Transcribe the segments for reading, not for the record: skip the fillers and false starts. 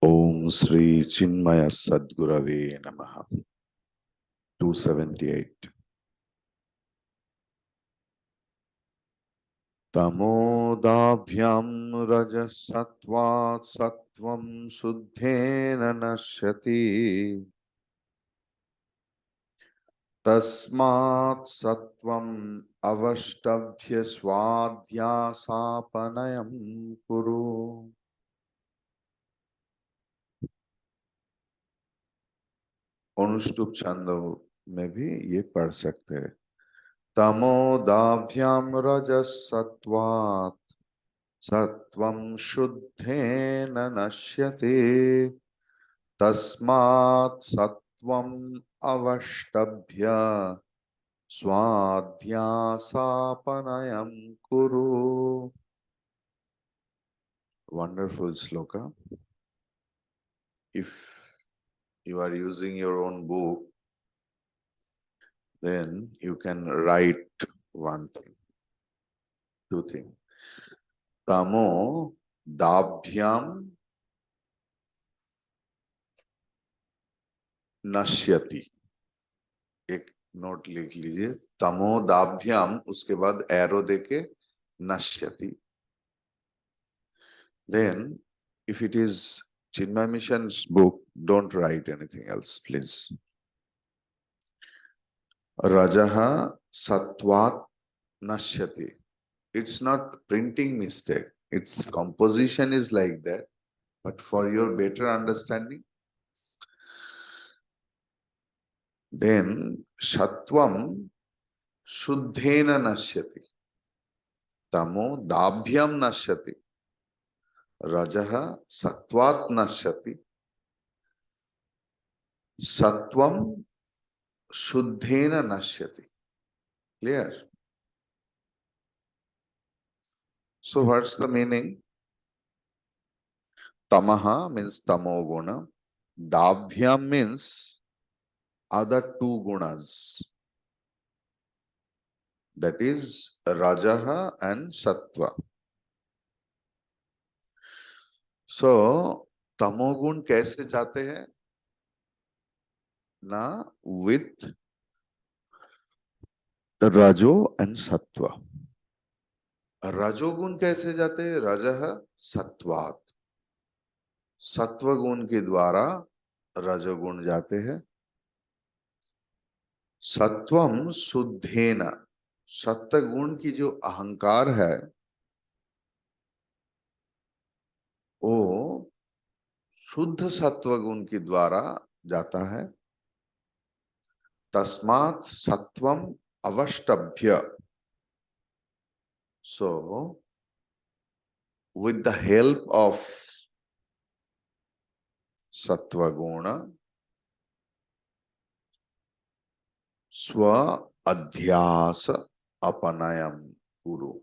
Om Sri Chinmaya Sadgurave Namaha. 278. Tamodabhyam Rajasatvat Sattvam Suddhena Nashyati Tasmat Sattvam Avashtabhya Swadhyasapanayam Kuru. अनुष्टुप छंद में भी ये पढ़ सकते हैं. तमोदाभ्याम रजसत्वात् सत्वं शुद्धेन नश्यति तस्मात् सत्वं अवष्टभ्य स्वाध्यासापनयं कुरु. Wonderful shloka. If you are using your own book, then you can write one thing, two things. Tamo dabhyam नश्यति. एक नोट लिख लीजिए. तमोदाभ्याम उसके बाद एरो देके नश्यति. Then if it is Chinmay Mission's book, don't write anything else, please. Rajaha Satvat Nashyati. It's not printing mistake. Its composition is like that. But for your better understanding, then Shatvam Shuddhena Nashyati. Tamo Dabhyam Nashyati. Rajaha Satvat Nashyati. Satvam Shuddhena Nashyati. Clear? So what's the meaning? Tamaha means tamoguna. Dabhyam means other two gunas. That is Rajaha and Sattva. So tamogun कैसे जाते हैं? Na with Rajo and Sattva. रजोगुण कैसे जाते हैं? रजह सत्वात. सत्व गुण के द्वारा रजोगुण जाते हैं. सत्वम शुद्धेन. सत्व गुण की जो अहंकार है वो शुद्ध सत्व गुण के द्वारा जाता है. तस्मात् सत्वम अवष्टभ्य. So with the help of sattva guna, swa adhyasa apanayam kuru.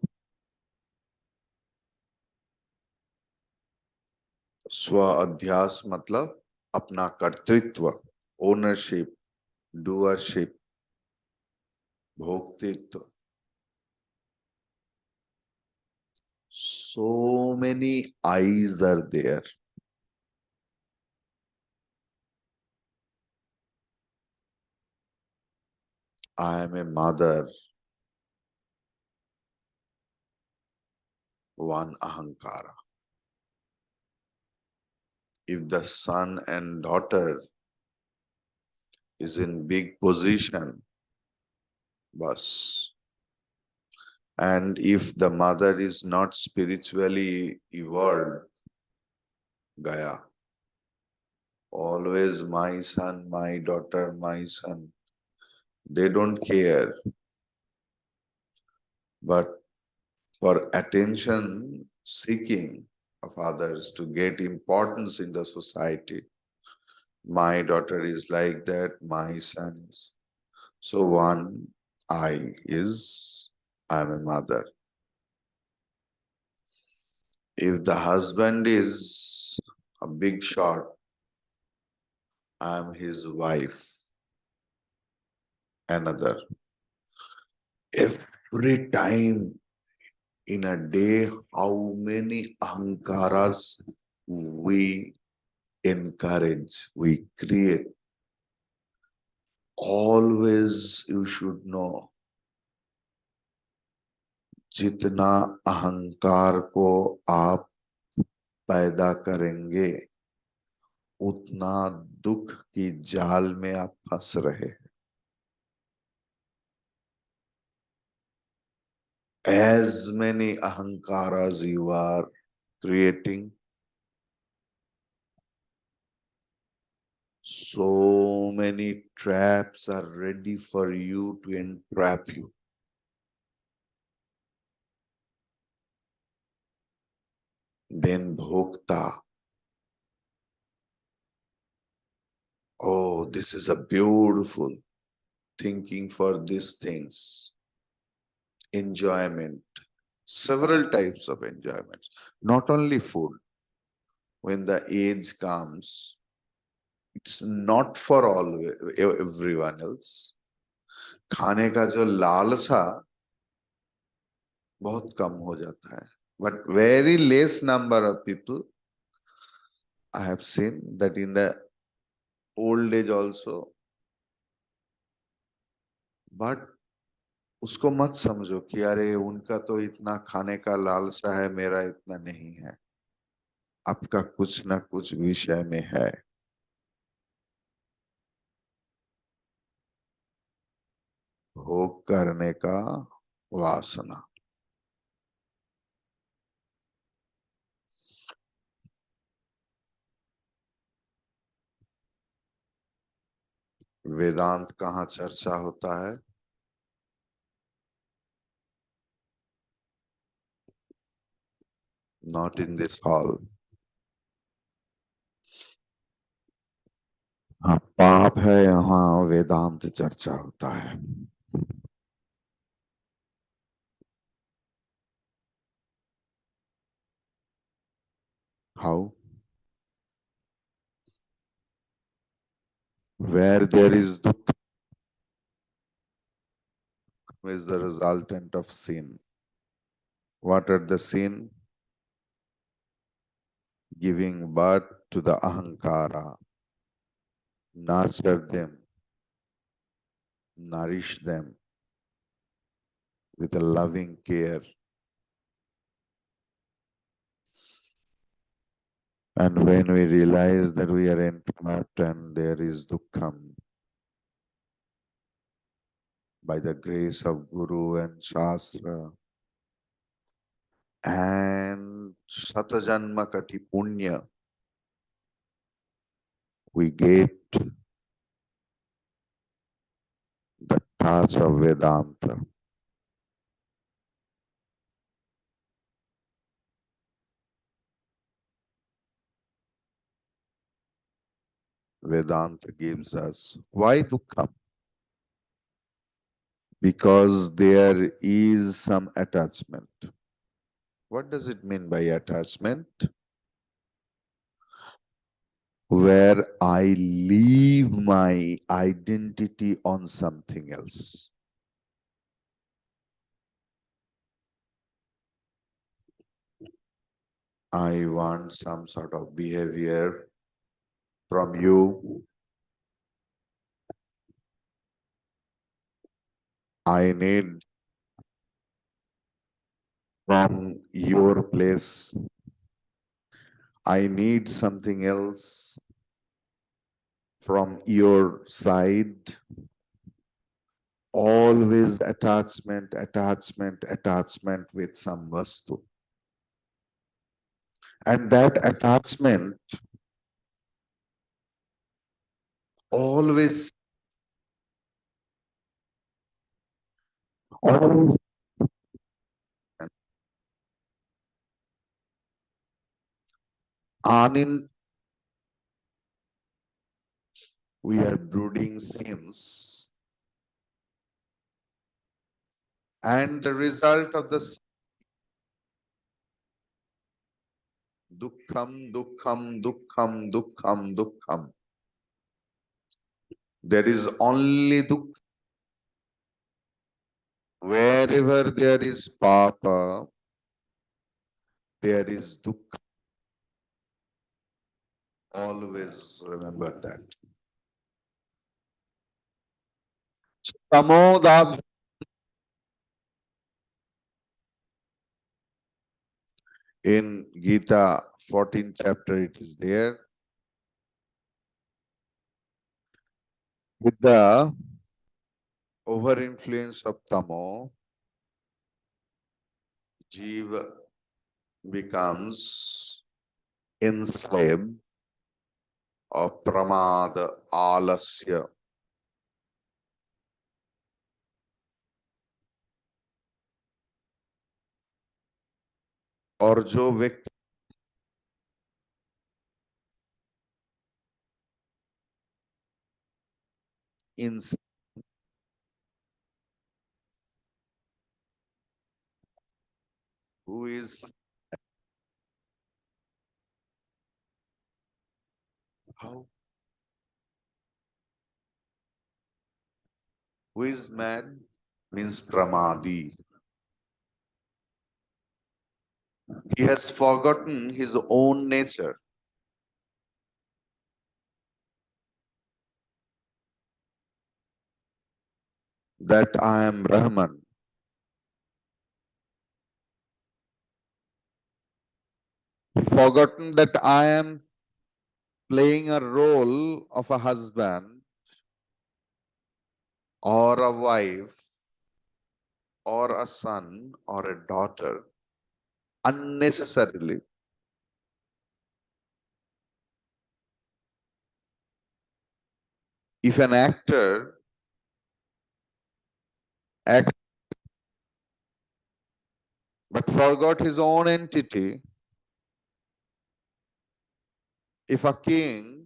स्व अध्यास मतलब अपना कर्तृत्व, ओनरशिप, डूअरशिप, भोक्तृत्व. So many eyes are there. I am a mother. One ahankara. If the son and daughter is in big position, bas. And if the mother is not spiritually evolved, gaya. Always my son, my daughter, my son. They don't care. But for attention seeking of others to get importance in the society, my daughter is like that, my son is. So one I am a mother. If the husband is a big shot, I am his wife. Another. Every time in a day, how many ahankaras we encourage, we create. Always you should know, जितना अहंकार को आप पैदा करेंगे उतना दुख की जाल में आप फंस रहे हैं. As many ahankaras you are creating, so many traps are ready for you to entrap you. Then bhokta. Oh, this is a beautiful thinking for these things. Enjoyment. Several types of enjoyments. Not only food. When the age comes, it's not for all everyone else. खाने का जो लालसा बहुत कम हो जाता है. But very less number of people I have seen that in the old age also. But उसको मत समझो कि अरे उनका तो इतना खाने का लालसा है, मेरा इतना नहीं है. आपका कुछ ना कुछ विषय में है. भोग करने का वासना. वेदांत कहाँ चर्चा होता है? Not in this hall. हाँ, पाप है यहाँ वेदांत चर्चा होता है. How? Where there is dukh is the resultant of sin. What are the sin? Giving birth to the ahankara. Nurture them, nourish them with a loving care. And when we realize that we are entrapped and there is dukkham, by the grace of Guru and Shastra and Shatajanma Kati Punya, we get the touch of Vedanta. Vedanta gives us. Why dukkham? Because there is some attachment. What does it mean by attachment? Where I leave my identity on something else. I want some sort of behavior from you. I need from your place. I need something else from your side. Always attachment, attachment, attachment with some vastu. And that attachment always, always unin, we are brooding sins. And the result of the dukkham, dukkham, dukkham, dukkham, dukkham. There is only dukh. Wherever there is papa, there is dukh. Always remember that. Tamodab in Gita 14th chapter it is there. With the over influence of Tamo, Jiva becomes enslaved of Pramada Alasya. और जो व्यक्ति इन who is how who is mad means pramadi. He has forgotten his own nature, that I am Brahman. He forgotten that I am playing a role of a husband or a wife or a son or a daughter unnecessarily. If an actor acts but forgot his own entity, if a king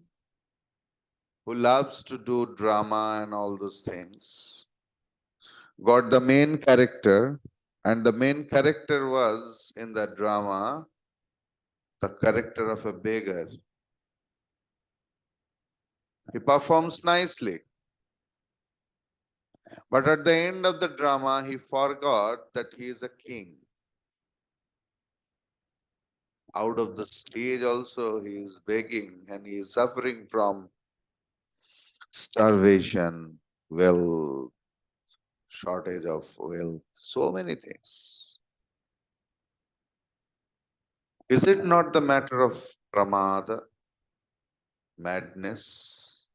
who loves to do drama and all those things got the main character, and the main character was in the drama the character of a beggar, he performs nicely. But at the end of the drama, he forgot that he is a king. Out of the stage also, he is begging and he is suffering from starvation, wealth, shortage of wealth, so many things. Is it not the matter of pramada, madness?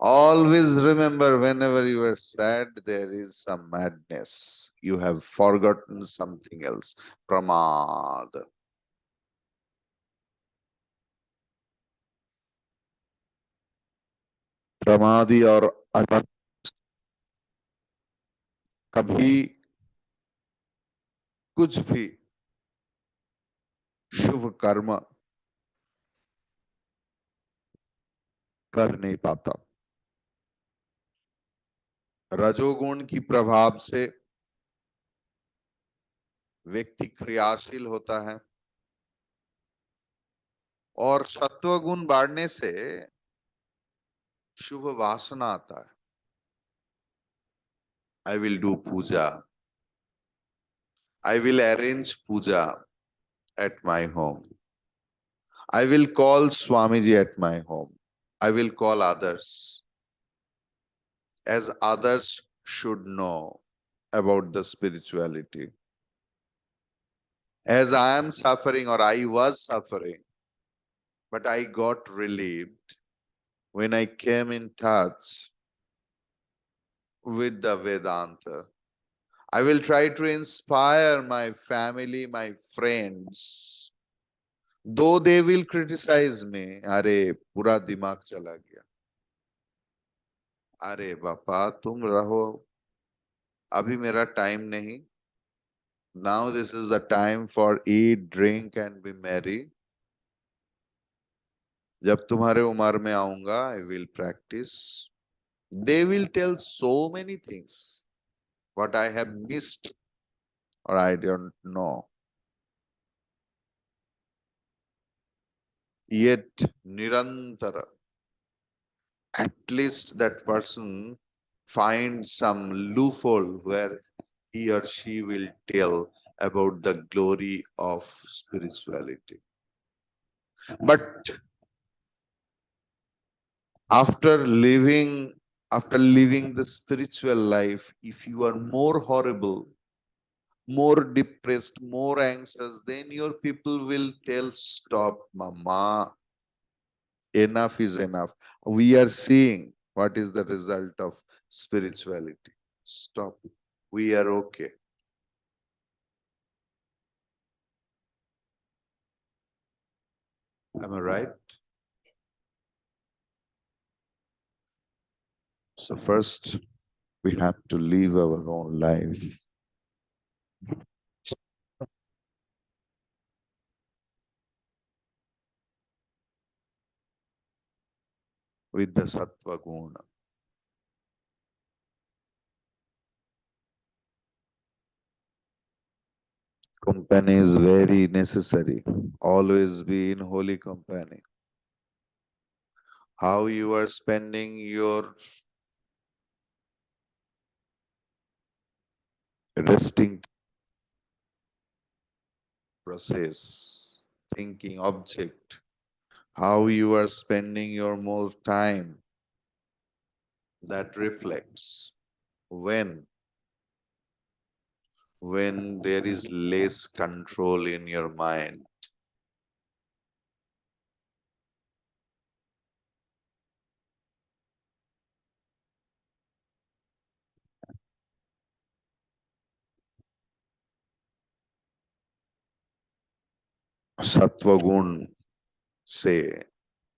Always remember, whenever you are sad, there is some madness. You have forgotten something else. Pramada. प्रमादी और अनर्थ कभी कुछ भी शुभ कर्म कर नहीं पाता। रजोगुण की प्रभाव से व्यक्ति क्रियाशील होता है और सत्व गुण बढ़ने से शुभ वासना आता है। I will do puja. I will arrange puja at my home. I will call Swamiji at my home. I will call others, as others should know about the spirituality. As I am suffering or I was suffering, but I got relieved when I came in touch with the Vedanta. I will try to inspire my family, my friends, though they will criticize me. अरे पूरा दिमाग चला गया, अरे बापा तुम रहो, अभी मेरा टाइम नहीं. Now this is the time for eat, drink and be merry. जब तुम्हारे उम्र में आऊंगा, I will practice. They will tell so many things, what I have missed or I don't know. Yet nirantara, at least that person finds some loophole where he or she will tell about the glory of spirituality. But after living after living the spiritual life, if you are more horrible, more depressed, more anxious, then your people will tell, stop, mama, enough is enough. We are seeing what is the result of spirituality. Stop. We are okay. Am I right? So first, we have to live our own life with the sattva guna. Company is very necessary. Always be in holy company. How you are spending your resting process, thinking object, how you are spending your more time, that reflects. When there is less control in your mind, सत्व गुण से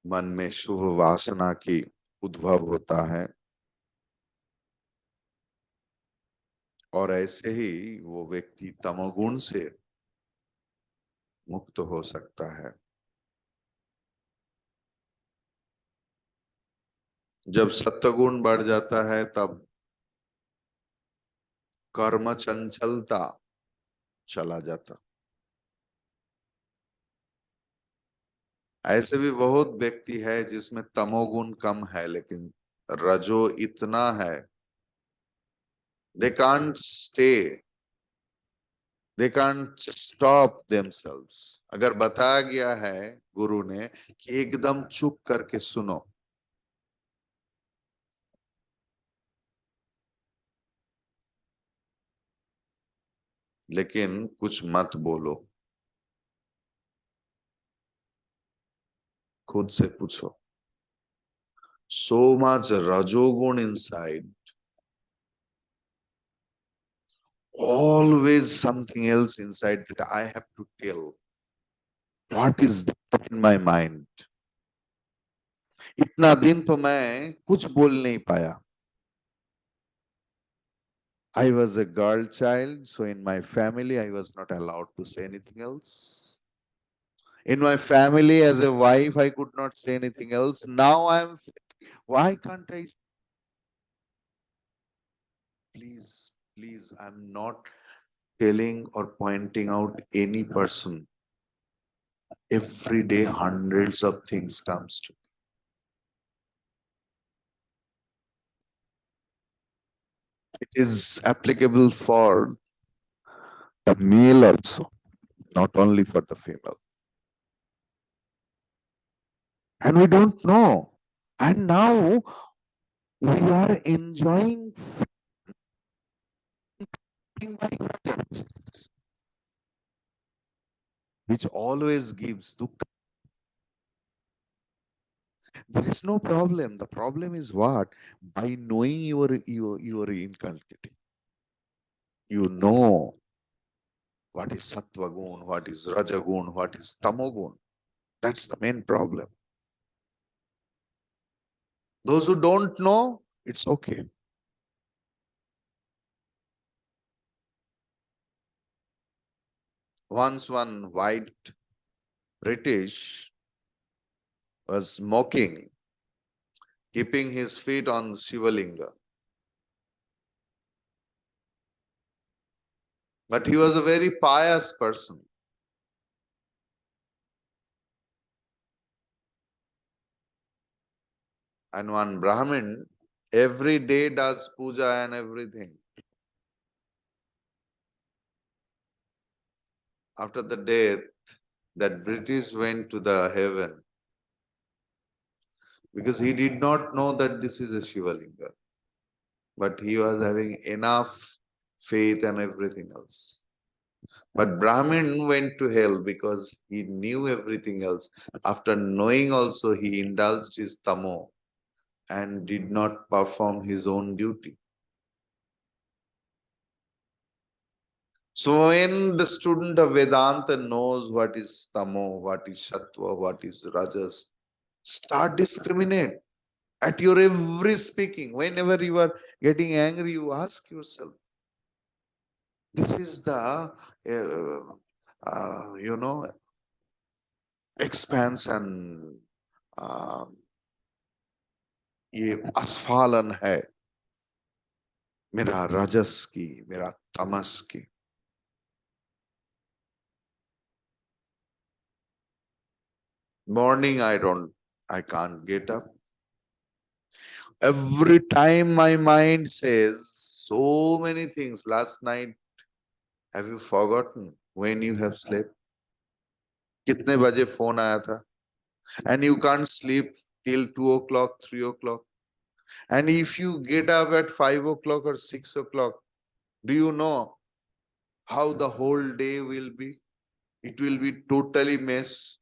मन में शुभ वासना की उद्भव होता है और ऐसे ही वो व्यक्ति तमोगुण से मुक्त हो सकता है। जब सत्वगुण बढ़ जाता है तब कर्म चंचलता चला जाता। ऐसे भी बहुत व्यक्ति है जिसमें तमोगुण कम है लेकिन रजो इतना है, they can't stay, they can't stop themselves. अगर बताया गया है गुरु ने कि एकदम चुप करके सुनो, लेकिन कुछ मत बोलो, खुद से पूछो। So much rajogun inside, always something else inside that I have to tell. What is that in my mind? इतना दिन तो मैं कुछ बोल नहीं पाया। I was a girl child, so in my family I was not allowed to say anything else. In my family as a wife I could not say anything else. Now I'm, why can't I? Please, please, I'm not telling or pointing out any person. Every day hundreds of things comes to me. It is applicable for the male also, not only for the female. And we don't know. And now we are enjoying something by others, which always gives dukkha. There is no problem. The problem is what? By knowing you are inculcating. You know what is sattva gun, what is rajagun, what is tamogun. That's the main problem. Those who don't know, it's okay. Once one white British was mocking, keeping his feet on Shivalinga. But he was a very pious person. And one Brahmin every day does puja and everything. After the death, that British went to the heaven because he did not know that this is a Shivalinga, but he was having enough faith and everything else. But Brahmin went to hell because he knew everything else. After knowing also, he indulged his tamo and did not perform his own duty. So when the student of Vedanta knows what is tamo, what is sattva, what is rajas, start discriminate at your every speaking. Whenever you are getting angry, you ask yourself, this is the, you know, expanse and ये अस्फालन है मेरा रजस की मेरा तमस की. Morning I can't get up. Every time my mind says so many things. Last night, have you forgotten when you have slept? कितने बजे phone आया था? And you can't sleep till 2 o'clock, 3 o'clock. And if you get up at 5 o'clock or 6 o'clock, do you know how the whole day will be? It will be totally mess.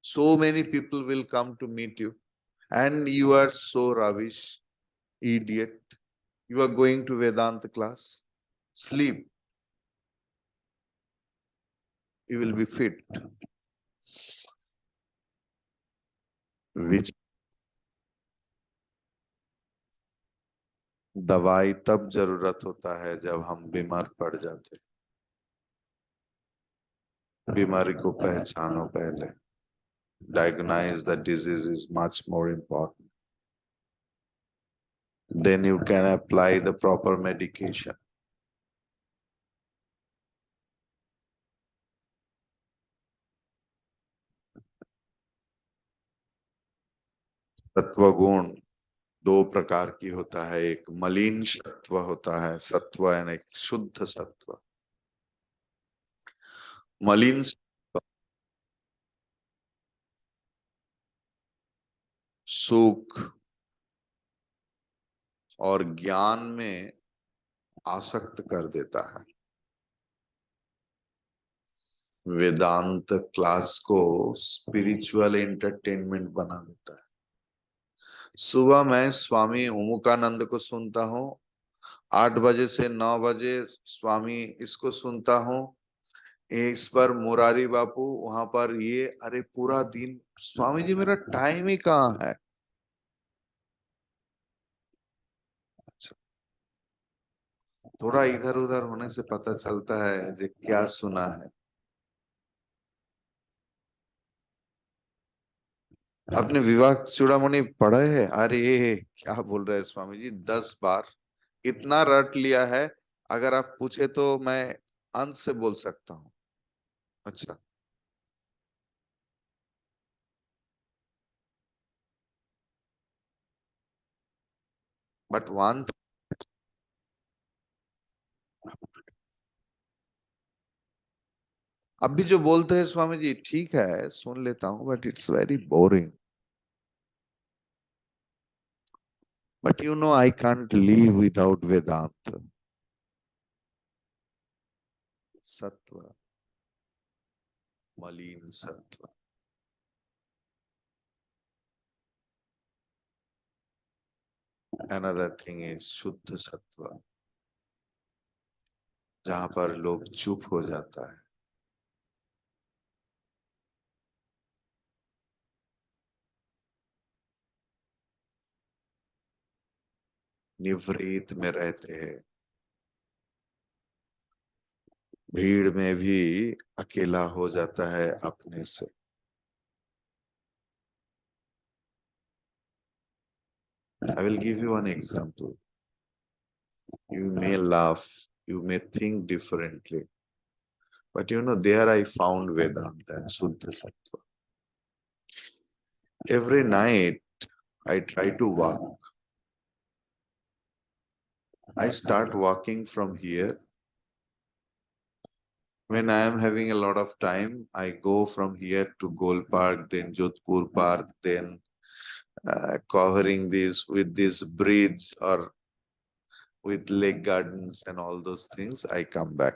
So many people will come to meet you. And you are so rubbish, idiot. You are going to Vedanta class. Sleep. You will be fit. Which दवाई तब जरूरत होता है जब हम बीमार पड़ जाते हैं. बीमारी को पहचानो पहले. Diagnose the disease is much more important. Then you can apply the proper medication. सत्व गुण दो प्रकार की होता है. एक मलिन सत्व होता है सत्व एंड एक शुद्ध सत्व. मलिन सुख और ज्ञान में आसक्त कर देता है. वेदांत क्लास को स्पिरिचुअल एंटरटेनमेंट बना देता है. सुबह मैं स्वामी उमुकानंद को सुनता हूँ. 8 बजे से 9 बजे स्वामी इसको सुनता हूँ. इस पर मुरारी बापू, वहां पर ये. अरे पूरा दिन स्वामी जी, मेरा टाइम ही कहाँ है. अच्छा, थोड़ा इधर उधर होने से पता चलता है जो क्या सुना है. आपने विवाह चूड़ामणि पढ़ा है? अरे क्या बोल रहे हैं स्वामी जी, 10 बार इतना रट लिया है. अगर आप पूछे तो मैं अंत से बोल सकता हूँ. अच्छा, बट वन, अभी जो बोलते हैं स्वामी जी ठीक है सुन लेता हूँ, but it's very boring. But you know I can't live without Vedanta. Sattva, malin सत्व. अनदर थिंग इज शुद्ध सत्व, जहां पर लोग चुप हो जाता है. निवृत्त में रहते हैं. भीड़ में भी अकेला हो जाता है अपने से. I will give you one example. You may laugh, you may think differently, but you know, there I found Vedanta and Suddha Sattva. Every night I try to walk. I start walking from here. When I am having a lot of time, I go from here to Gol Park, then Jodhpur Park, then covering this with this bridge or with lake gardens and all those things. I come back.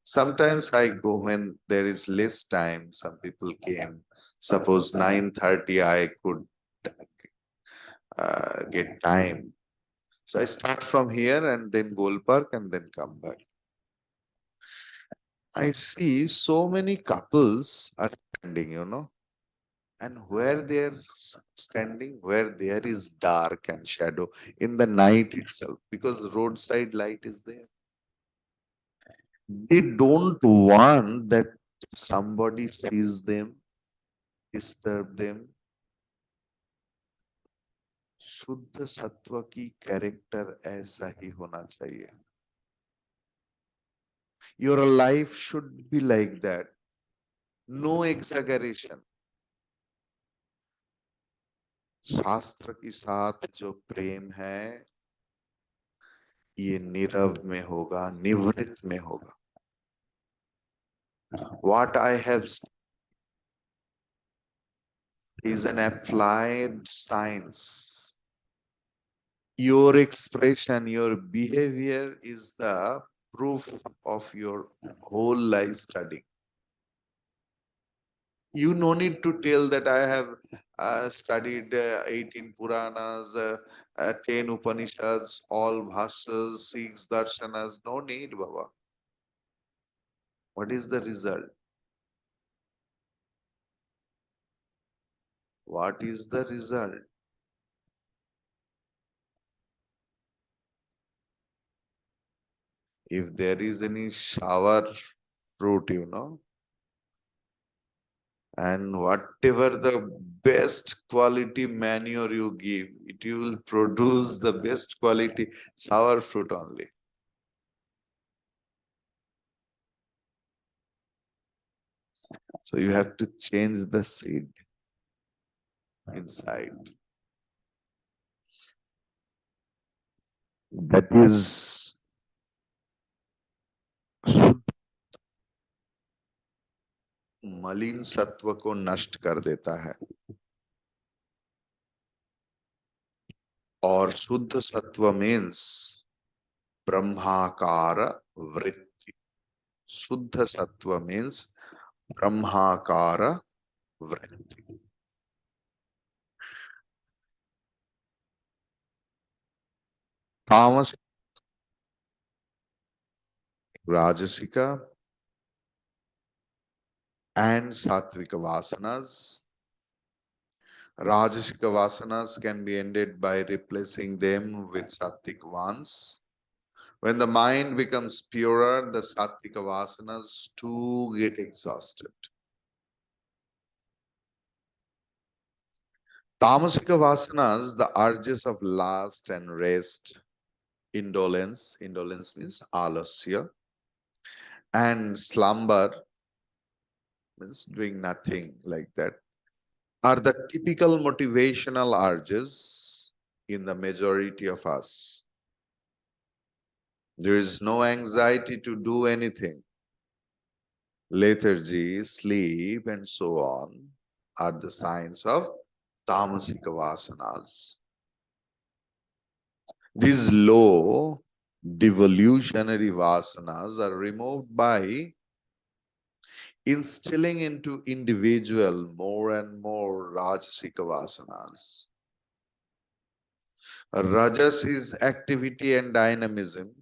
Sometimes I go when there is less time. Some people came. Suppose 9:30 I could get time. So I start from here and then Gol Park and then come back. I see so many couples are standing. And where they are standing, where there is dark and shadow in the night itself, because roadside light is there. They don't want that somebody sees them, disturb them. शुद्ध सत्व की character ऐसा ही होना चाहिए. Your life should be like that. No exaggeration. शास्त्र के साथ जो प्रेम है ये नीरव में होगा, निवृत्त में होगा. What I have is an applied science. Your expression, your behavior is the proof of your whole life study. You no need to tell that I have studied 18 Puranas, 10 Upanishads, all Bhashyas, 6 Darshanas. No need, Baba. What is the result? What is the result? If there is any shower fruit, and whatever the best quality manure you give, it will produce the best quality sour fruit only. So you have to change the seed inside. That is शुद्ध मलिन सत्व को नष्ट कर देता है और शुद्ध सत्व मीन्स ब्रह्माकार वृत्ति. शुद्ध सत्व मीन्स ब्रह्माकार वृत्ति. तामस Rajasika and Satvika Vasanas. Rajasika Vasanas can be ended by replacing them with Sattvic ones. When the mind becomes purer, the Sattvika Vasanas too get exhausted. Tamasika Vasanas, the urges of lust and rest, indolence means alasya, and slumber means doing nothing like that, are the typical motivational urges in the majority of us. There is no anxiety to do anything. Lethargy, sleep, and so on are the signs of tamasika vasanas. These low devolutionary vasanas are removed by instilling into individual more and more rajasika vasanas. Rajas is activity and dynamism.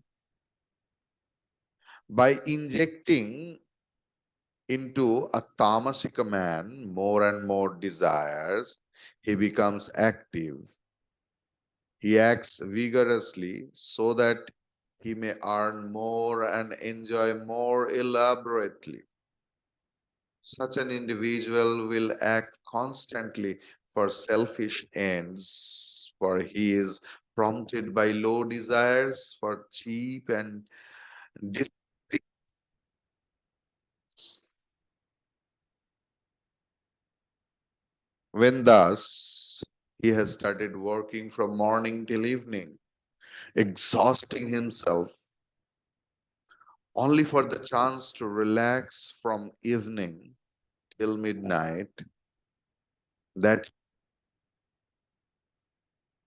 By injecting into a tamasika man more and more desires, he becomes active. He acts vigorously so that he may earn more and enjoy more elaborately. Such an individual will act constantly for selfish ends, for he is prompted by low desires for cheap and when thus he has started working from morning till evening, exhausting himself, only for the chance to relax from evening till midnight, that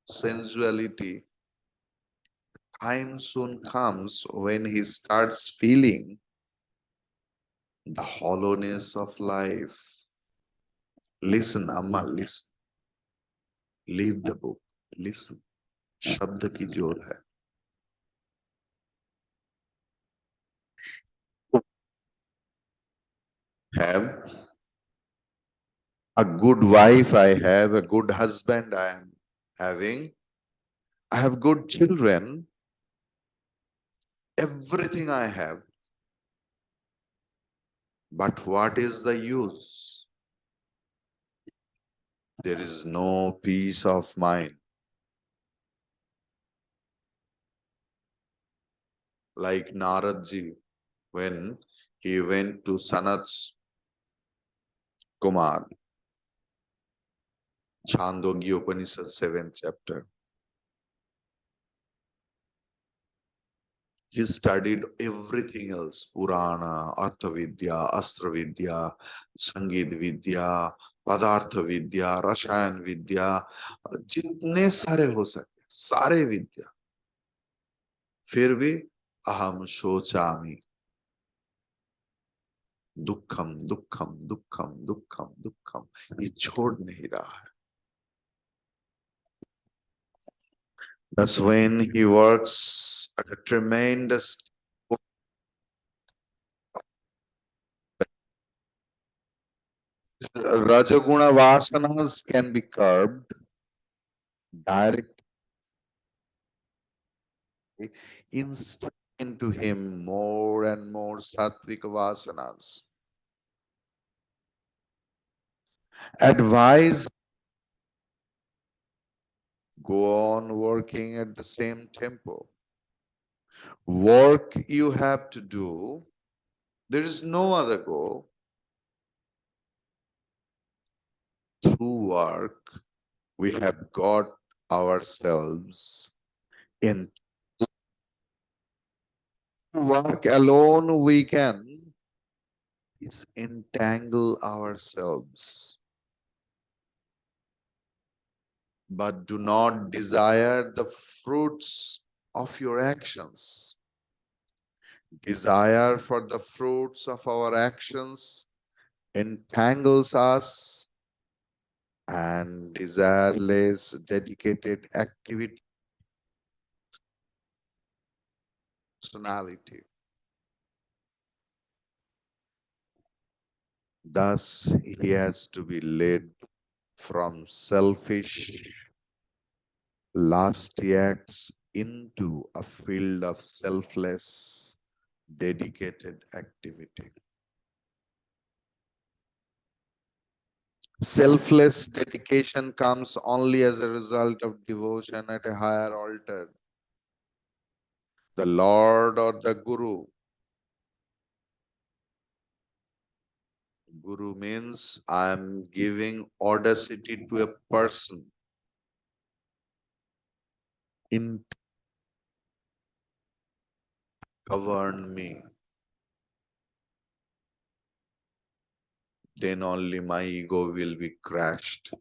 sensuality, time soon comes when he starts feeling the hollowness of life. Listen, Amma, listen. Leave the book. Listen. शब्द की जोर है. Have a good wife, I have a good husband, I am having. I have good children. Everything I have. But what is the use? There is no peace of mind. Like Naradji, when he went to Sanat's Kumar, Chandogya Upanishad 7th chapter. He studied everything else, Purana, Artha Vidya, Astra Vidya, Sangeet Vidya, Padartha Vidya, Rashayan Vidya, जितने सारे हो सके, सारे विद्या. फिर भी अहम शोचामि, दुखम दुखम दुखम दुखम दुखम, ये छोड़ नहीं रहा है. That's when he works at a tremendous. Rajaguna vasanas can be curbed directly, instilling into him more and more sattvic vasanas. Advise, go on working at the same tempo. Work you have to do. There is no other goal. Through work, we have got ourselves in. Work alone we can entangle ourselves, but do not desire the fruits of your actions. Desire for the fruits of our actions entangles us, and desireless dedicated activity, personality. Thus, he has to be led from selfish, lusty acts into a field of selfless, dedicated activity. Selfless dedication comes only as a result of devotion at a higher altar. The Lord or the Guru. Guru means I am giving audacity to a person in govern me. Then only my ego will be crushed.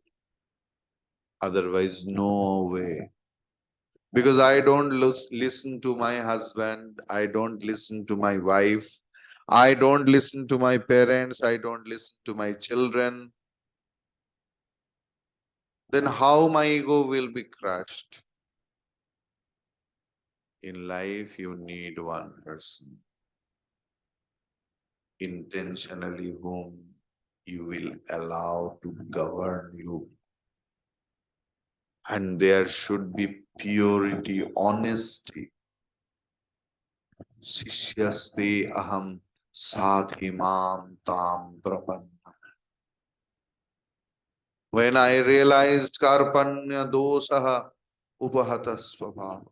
Otherwise, no way. Because I don't listen to my husband, I don't listen to my wife, I don't listen to my parents, I don't listen to my children. Then how my ego will be crushed? In life, you need one person, intentionally whom you will allow to govern you. And there should be purity, honesty. Sishyaste aham sadhimam tam prapanna. When I realized karpanya dosaha upahata svabhava,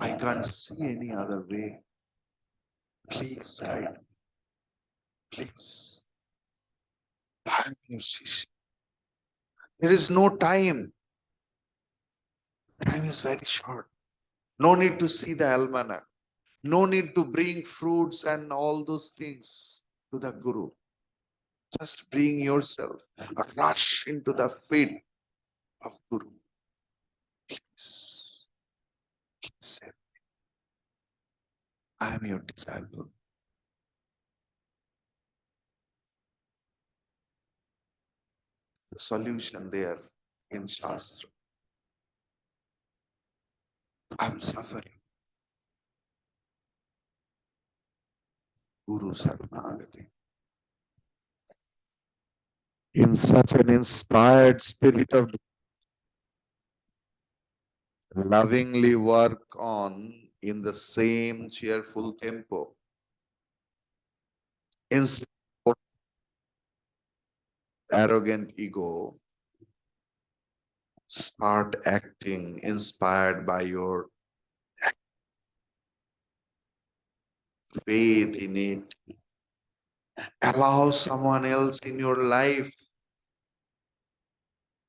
I can't see any other way. Please guide me. Please. I'm your Shishya. There is no time. Time is very short. No need to see the almanac. No need to bring fruits and all those things to the Guru. Just bring yourself, rush into the feet of Guru. Please, say, I am your disciple. The solution there in Shastra. I'm suffering. Guru Saranagati. In such an inspired spirit of lovingly work on in the same cheerful tempo. Instead of arrogant ego, start acting inspired by your faith in it. Allow someone else in your life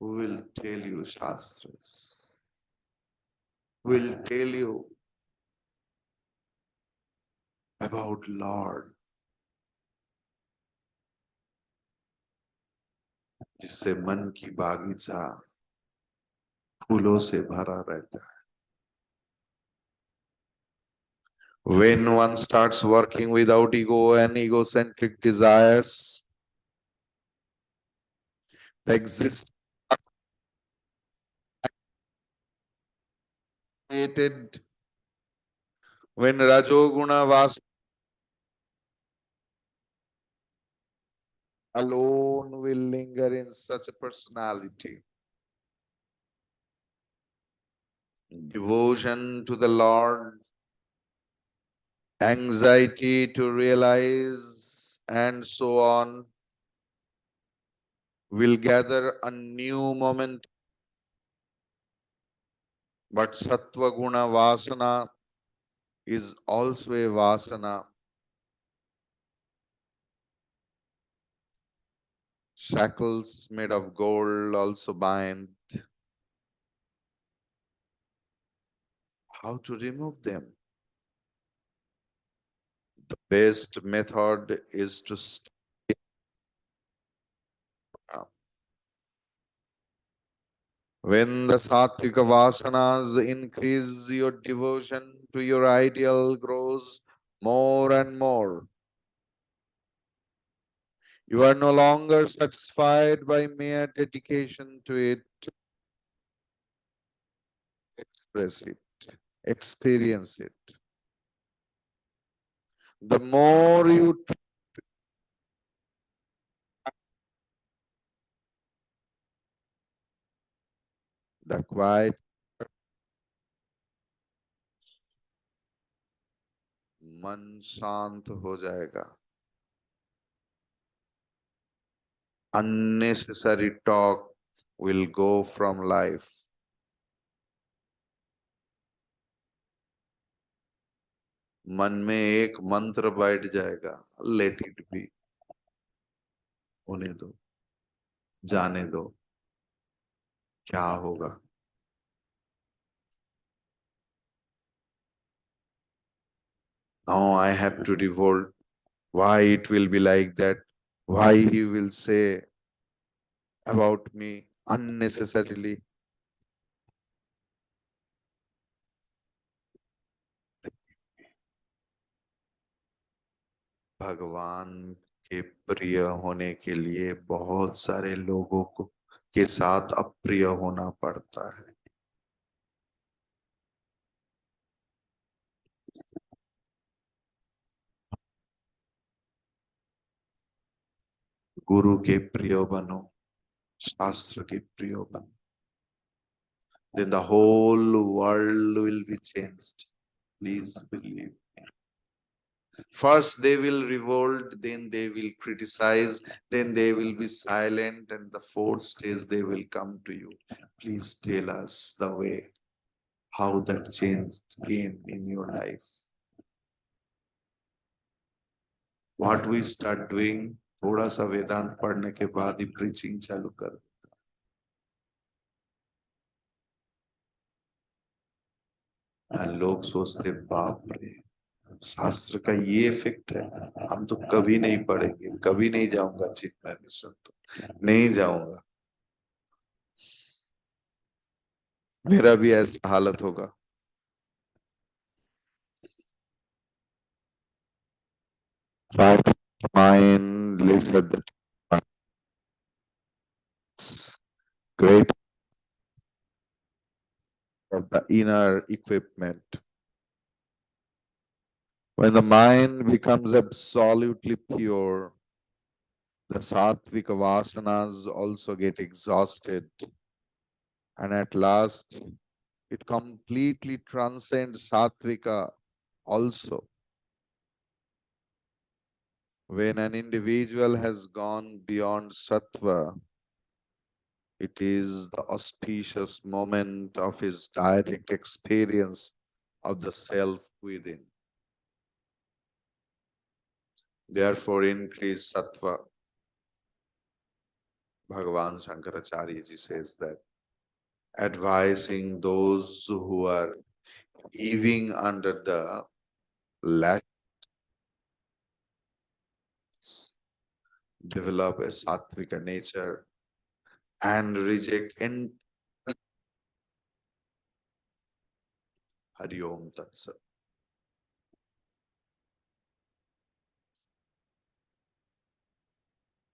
who will tell you Shastras, will tell you about Lord, जिससे मन की बागीचा फूलों से भरा रहता है. When one starts working without ego and egocentric desires, the existence created when Rajoguna was alone will linger in such a personality. Devotion to the Lord, anxiety to realize, and so on will gather a new moment. But Sattva Guna Vasana is also a Vasana. Shackles made of gold also bind. How to remove them? The best method is to stay. When the sattvika vasanas increase, your devotion to your ideal grows more and more. You are no longer satisfied by mere dedication to it. Express it, experience it. The more you the quiet मन शांत हो जाएगा. Unnecessary talk will go from life. मन में एक मंत्र बैठ जाएगा, let it be. होने दो, जाने दो, क्या होगा. Now I have to revolt. Why it will be like that? Why he will say about me unnecessarily? भगवान के प्रिय होने के लिए बहुत सारे लोगों को के साथ अप्रिय होना पड़ता है. गुरु के प्रिय बनो, शास्त्र के प्रिय बनो. Then the whole world will be changed. Please believe. First they will revolt, then they will criticize, then they will be silent, and the fourth stage they will come to you. Please tell us the way, how that change came in your life. What we start doing, थोड़ा सा वेदांत पढ़ने के बाद ही preaching चालू कर. लोग सोचते बाप रे, शास्त्र का ये इफेक्ट है, हम तो कभी नहीं पढ़ेंगे, कभी नहीं जाऊंगा चिन्मय मिशन, तो नहीं जाऊंगा, मेरा भी ऐसा हालत होगा। Right mind lives at the great of the inner equipment. When the mind becomes absolutely pure, the sattvika vasanas also get exhausted, and at last it completely transcends sattvika also. When an individual has gone beyond sattva, it is the auspicious moment of his direct experience of the self within. Therefore, increase sattva. Bhagavan Shankaracharya ji says that, advising those who are eving under the lash, develop a sattvika nature and reject Hari Om Tat Sat.